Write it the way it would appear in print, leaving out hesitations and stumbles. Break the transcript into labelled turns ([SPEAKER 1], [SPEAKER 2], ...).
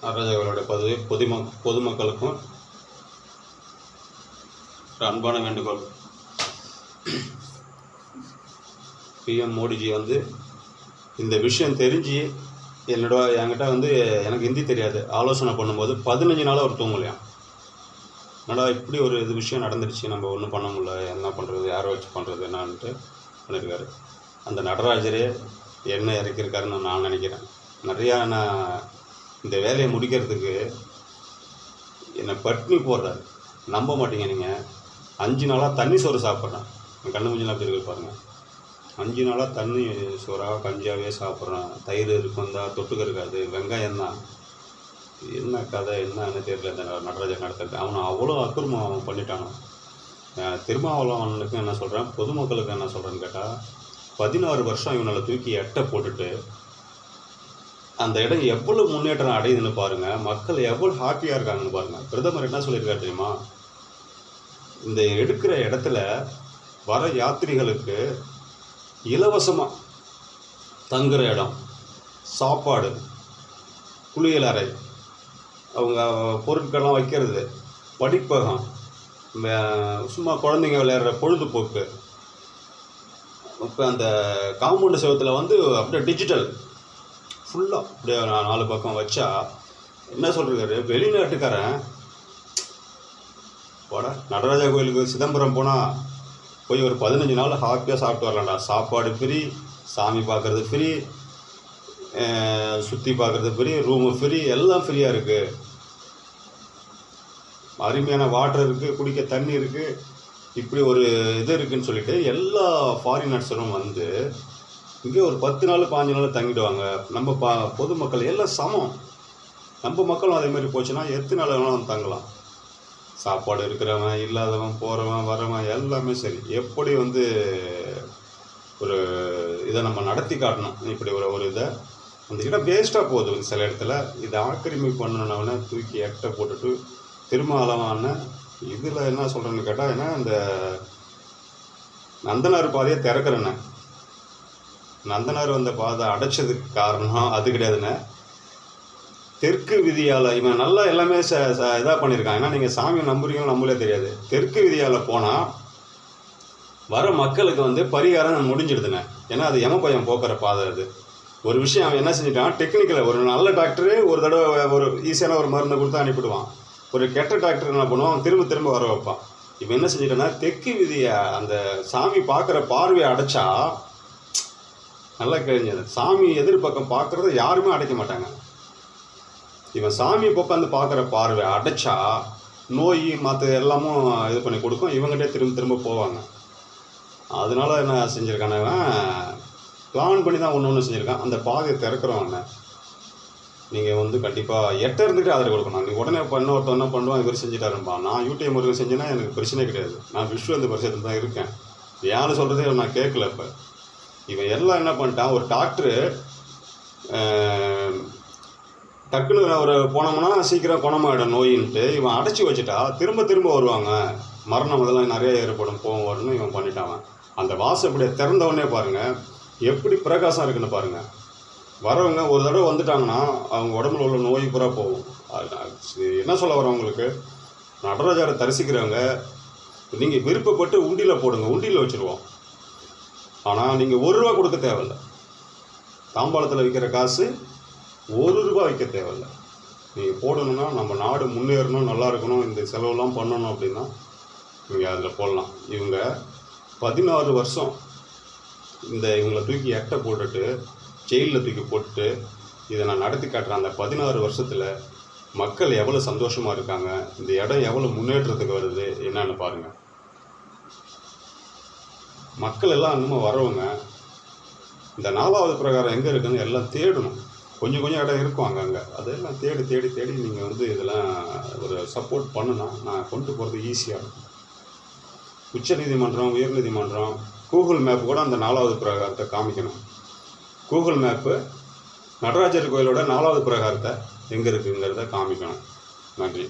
[SPEAKER 1] நடராஜர்களுடைய பொதுமக்களுக்கும் ஒரு அன்பான வேண்டுகோள். பிஎம் மோடிஜி இந்த விஷயம் தெரிஞ்சு என்கிட்ட எனக்கு ஹிந்தி தெரியாது, ஆலோசனை பண்ணும்போது 15 நாளாக அவர் தூங்கலையாம். என்னடா இப்படி ஒரு விஷயம் நடந்துருச்சு, நம்ம ஒன்றும் பண்ண முடியல, என்ன பண்ணுறது, யாரை வச்சு பண்ணுறது என்னான்ட்டு பண்ணியிருக்காரு. அந்த நடராஜரே என்ன இறக்கியிருக்காருன்னு நான் நினைக்கிறேன். நிறையா நான் இந்த வேலையை முடிக்கிறதுக்கு என்னை பட்னி போடுறாரு. நம்ப மாட்டீங்க நீங்கள். 5 நாளாக தண்ணி சோறு சாப்பிட்றேன். என் கண்ணு மூஞ்சிலாம் அப்படி இருக்கு பாருங்கள். 5 நாளாக தண்ணி சோறாக கஞ்சியாகவே சாப்பிட்றேன். தயிர் இருக்கும் தான், தொட்டுக்க இருக்காது, வெங்காயம் தான். என்ன கதை என்னன்னு தெரியல இந்த நடராஜர் நடத்துறது. அவனை அவ்வளோ அக்கிரமம் அவன் பண்ணிட்டானோ. திருமாவளவனுக்கு என்ன சொல்கிறேன், பொதுமக்களுக்கு என்ன சொல்கிறேன்னு கேட்டால், 16 வருஷம் இவனை தூக்கி எட்டை போட்டுட்டு அந்த இடம் எவ்வளோ முன்னேற்றம் அடையுதுன்னு பாருங்கள். மக்கள் எவ்வளோ ஹாப்பியாக இருக்காங்கன்னு பாருங்கள். பிரதமர் என்ன சொல்லியிருக்காரு தெரியுமா, இந்த எடுக்கிற இடத்துல வர யாத்திரிகளுக்கு இலவசமாக தங்குற இடம், சாப்பாடு, குளியல் அறை, அவங்க பொருட்கள்லாம் வைக்கிறது, படிப்பகம், சும்மா குழந்தைங்க விளையாடுற பொழுதுபோக்கு. இப்போ அந்த காம்பவுண்டு செவத்தில் அப்படியே டிஜிட்டல் ஃபுல்லாக அப்படியே 4 பக்கம் வச்சா என்ன சொல்கிறாரு, வெளிநாட்டுக்காரன் போட நடராஜா கோயிலுக்கு சிதம்பரம் போனால் போய் ஒரு 15 நாள் ஹாப்பியாக சாப்பிட்டு வரலாம்டா. சாப்பாடு ஃப்ரீ, சாமி பார்க்குறது ஃப்ரீ, சுற்றி பார்க்குறது ஃப்ரீ, ரூமு ஃப்ரீ, எல்லாம் ஃப்ரீயாக இருக்குது. அருமையான வாட்டர் இருக்குது, குடிக்க தண்ணி இருக்குது. இப்படி ஒரு இது இருக்குதுன்னு சொல்லிட்டு எல்லா ஃபாரினர்ஸரும் இங்கே ஒரு 10 நாள் 15 நாள் தங்கிடுவாங்க. நம்ம பொதுமக்கள் எல்லாம் சமம். நம்ம மக்களும் அதேமாதிரி போச்சுன்னா எத்தனை நாள் வேணாலும் தங்கலாம். சாப்பாடு இருக்கிறவன், இல்லாதவன், போகிறவன், வரவன் எல்லாமே சரி. எப்படி ஒரு இதை நம்ம நடத்தி காட்டணும். இப்படி ஒரு இதை அந்த இடம் வேஸ்ட்டாக போகுது சில இடத்துல. இதை ஆக்கிரமிப்பு பண்ணனவனை தூக்கி எட்டை போட்டுட்டு திருமாவளவன் இதில் என்ன சொல்கிறேன்னு கேட்டால், ஏன்னா இந்த நந்தனார் பாதையை திறக்கிறேன்னு, நந்தனார் பாதை அடைச்சதுக்கு காரணம் அது கிடையாதுன்னு, தெற்கு விதியால் இவன் நல்லா எல்லாமே இதாக பண்ணியிருக்கான். ஏன்னா நீங்கள் சாமியை நம்புறீங்களோ நம்மளே தெரியாது. தெற்கு விதியால் போனால் வர மக்களுக்கு பரிகாரம் முடிஞ்சிடுதுண்ணே. ஏன்னா அது எமப்பயம் போக்குற பாதை. அது ஒரு விஷயம் அவன் என்ன செஞ்சுட்டான், டெக்னிக்கலாக ஒரு நல்ல டாக்டரு ஒரு தடவை ஒரு ஈஸியான ஒரு மருந்தை கொடுத்து அனுப்பிடுவான். ஒரு கெட்ட டாக்டர் என்ன பண்ணுவான், அவன் திரும்ப திரும்ப வர வைப்பான். இவன் என்ன செஞ்சுட்டான்னா, தெற்கு விதியை அந்த சாமி பார்க்குற பார்வையை அடைச்சா, நல்லா தெரிஞ்சது, சாமி எதிர்பக்கம் பார்க்குறத யாருமே அடைக்க மாட்டாங்க. இவன் சாமி பக்கம் பார்க்குற பார்வை அடைச்சா நோய் மற்ற எல்லாமும் இது பண்ணி கொடுக்கும். இவங்ககிட்டே திரும்ப திரும்ப போவாங்க. அதனால என்ன செஞ்சுருக்கானவன், பிளான் பண்ணி தான் ஒன்று செஞ்சுருக்கான். அந்த பாதையை திறக்கிறவங்க நீங்கள் கண்டிப்பாக எட்ட இருந்துட்டு ஆதரவு கொடுக்கணும். நீங்கள் உடனே ஒருத்தர் என்ன பண்ணுவான், இவர் செஞ்சுட்டாருப்பா. நான் யூடிஐ முருகன் செஞ்சேன்னா எனக்கு பிரச்சனை கிடையாது. நான் விஸ்வ இந்த பரிசத்தில் தான் இருக்கேன். யாரும் சொல்கிறதே நான் கேட்கல. இப்போ இவன் எல்லாம் என்ன பண்ணிட்டான், ஒரு டாக்டரு டக்குன்னு ஒரு போனோம்னா சீக்கிரம் குணமாயிடும் நோயின்ட்டு இவன் அடைச்சி வச்சுட்டா திரும்ப திரும்ப வருவாங்க. மரணம் இதெல்லாம் நிறைய ஏற்படும், போகும் வரும்னு இவன் பண்ணிட்டான். அந்த வாசல் இப்படியே திறந்தவொடனே பாருங்கள் எப்படி பிரகாசம் இருக்குன்னு பாருங்கள். வரவங்க ஒரு தடவை வந்துட்டாங்கன்னா அவங்க உடம்புல உள்ள நோய் பூரா போகும். என்ன சொல்ல வரவங்களுக்கு, நடராஜரை தரிசிக்கிறவங்க நீங்கள் விருப்பப்பட்டு உண்டியில் போடுங்க, உண்டியில் வச்சுருவோம். ஆனால் நீங்கள் 1 ரூபா கொடுக்க தேவையில்லை. தாம்பாளத்தில் விற்கிற காசு 1 ரூபா வைக்க தேவையில்லை. நீங்கள் போடணுன்னா நம்ம நாடு முன்னேறணும், நல்லா இருக்கணும், இந்த செலவெல்லாம் பண்ணணும் அப்படின்னா நீங்கள் அதில் போடலாம். இவங்க 16 வருஷம் இவங்களை தூக்கி எட்டை போட்டுட்டு ஜெயிலில் தூக்கி போட்டுட்டு இதை நான் நடத்தி காட்டுறேன். அந்த 16 வருஷத்தில் மக்கள் எவ்வளோ சந்தோஷமாக இருக்காங்க, இந்த இடம் எவ்வளோ முன்னேற்றத்துக்கு வருது என்னன்னு பாருங்கள். மக்கள் எல்லாம் இன்னமும் வரவங்க இந்த 4வது பிரகாரம் எங்கே இருக்குன்னு எல்லாம் தேடணும். கொஞ்சம் கொஞ்சம் இடம் இருக்கும் அங்கங்கே, அதெல்லாம் தேடி தேடி தேடி நீங்கள் இதெல்லாம் ஒரு சப்போர்ட் பண்ணுனா நான் கொண்டு போகிறது ஈஸியாக இருக்கும். உச்சநீதிமன்றம், உயர்நீதிமன்றம், கூகுள் மேப் கூட அந்த 4வது பிரகாரத்தை காமிக்கணும். கூகுள் மேப்பு நடராஜர் கோயிலோட 4வது பிரகாரத்தை எங்கே இருக்குங்கிறத காமிக்கணும். நன்றி.